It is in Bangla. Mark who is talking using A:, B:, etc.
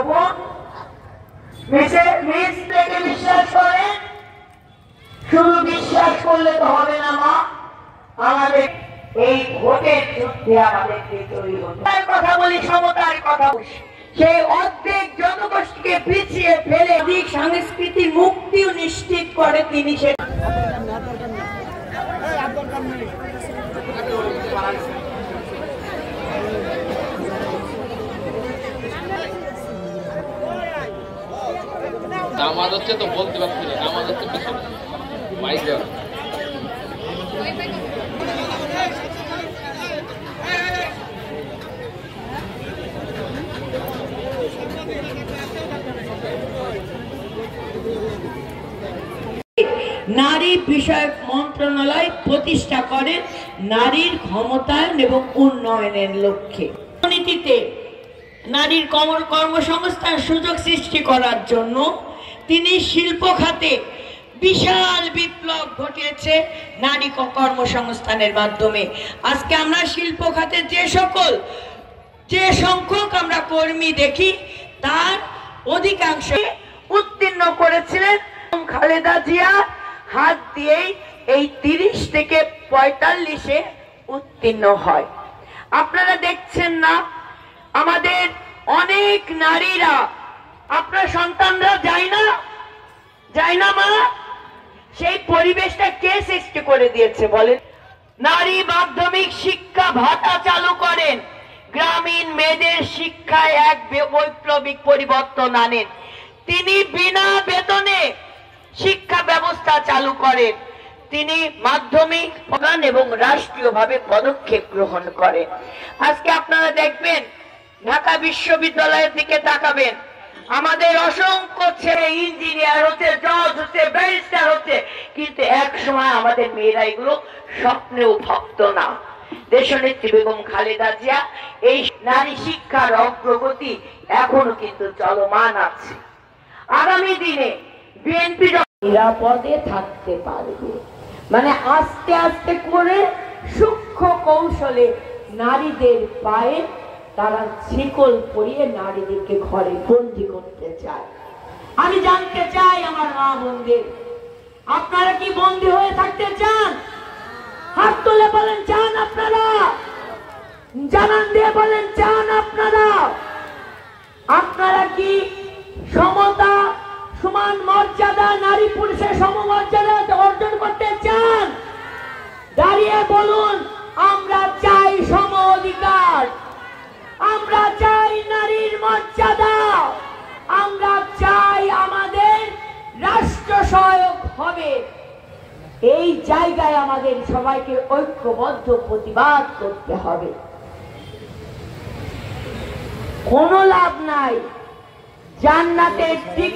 A: বোন মিস থেকে বিশ্বাস করেন। শুধু বিশ্বাস করলে তো হবে না মা, আমাদের এই ভোটের যুদ্ধে আমাদেরকে জয়ী হতে হবে। কথা বলি, সমতার কথা বলি, সেই অর্ধেক জনগোষ্ঠীকে পিছিয়ে ফেলে অধিক সাংস্কৃতিক মুক্তিও নিশ্চিত করে তিনি। সে
B: নামাজ হচ্ছে তো বলতে পারছি না, নামাজ হচ্ছে বাইরে
A: নারী বিষয়ক মন্ত্রণালয় প্রতিষ্ঠা করেন নারীর ক্ষমতায়ন এবং উন্নয়নের লক্ষ্যে। অর্থনীতিতে নারীর কর্মসংস্থান সুযোগ সৃষ্টি করার জন্য তিনি শিল্প খাতে বিশাল বিপ্লব ঘটিয়েছে নারী কর্মসংস্থানের মাধ্যমে। আজকে আমরা শিল্প খাতে যে সংখ্যক আমরা কর্মী দেখি, তার অধিকাংশ উত্তীর্ণ করেছিলেন খালেদা জিয়া হাত দিয়েই এই 30 থেকে 45-এ উত্তীর্ণ হয়। আপনারা দেখছেন না, আমাদের অনেক নারীরা, আপনার সন্তানরা যায় না মা, সেই পরিবেশটা কে সৃষ্টি করে দিয়েছে বলেন? নারী মাধ্যমিক শিক্ষা ভাতা চালু করেন, গ্রামীণ মেয়েদের শিক্ষায় এক বৈপ্লবিক পরিবর্তন আনেন। তিনি বিনা বেতনে শিক্ষা ব্যবস্থা চালু করেন। তিনি মাধ্যমিক প্রদান এবং রাষ্ট্রীয়ভাবে পদক্ষেপ গ্রহণ করেন। আজকে আপনারা দেখবেন, ঢাকা বিশ্ববিদ্যালয়ের দিকে তাকাবেন, আমাদের অসংখ্য ছেলে ইঞ্জিনিয়ার হচ্ছে, জজ হচ্ছে, ব্যারিস্টার হচ্ছে, কিন্তু এক সময় আমাদের মেয়েরা এগুলো স্বপ্নেও ভাবত না। দেশনেত্রী বেগম খালেদা জিয়া এই নারী শিক্ষার অগ্রগতি এখনো কিন্তু চলমান আছে। আগামী দিনে বিএনপি নিরাপদে থাকতে পারবে, মানে আস্তে আস্তে করে সূক্ষ্ম কৌশলে নারীদের পায়ে তারা শিকল পরিয়ে নারীদেরকে ঘরে বন্দি করতে চায়। আমি জানতে চাই আমার মা বোনদের, আপনারা কি বন্দি হয়ে থাকতে চান? হাত তুলে বলেন চান আপনারা, জানান দিয়ে বলেন চান আপনারা। আপনারা কি সমতা, সমান মর্যাদা, নারী পুরুষের সমমর্যাদা অর্জন করতে চান? দাঁড়িয়ে বলুন, আমরা চাই সম অধিকার, আমরা চাই নারীর মর্যাদা, আমরা চাই আমাদের রাষ্ট্র সহায়ক হবে। এই জায়গায় আমাদের সবাইকে ঐক্যবদ্ধ প্রতিবাদ করতে হবে। কোনো লাভ নাই জান্নাতের দিকে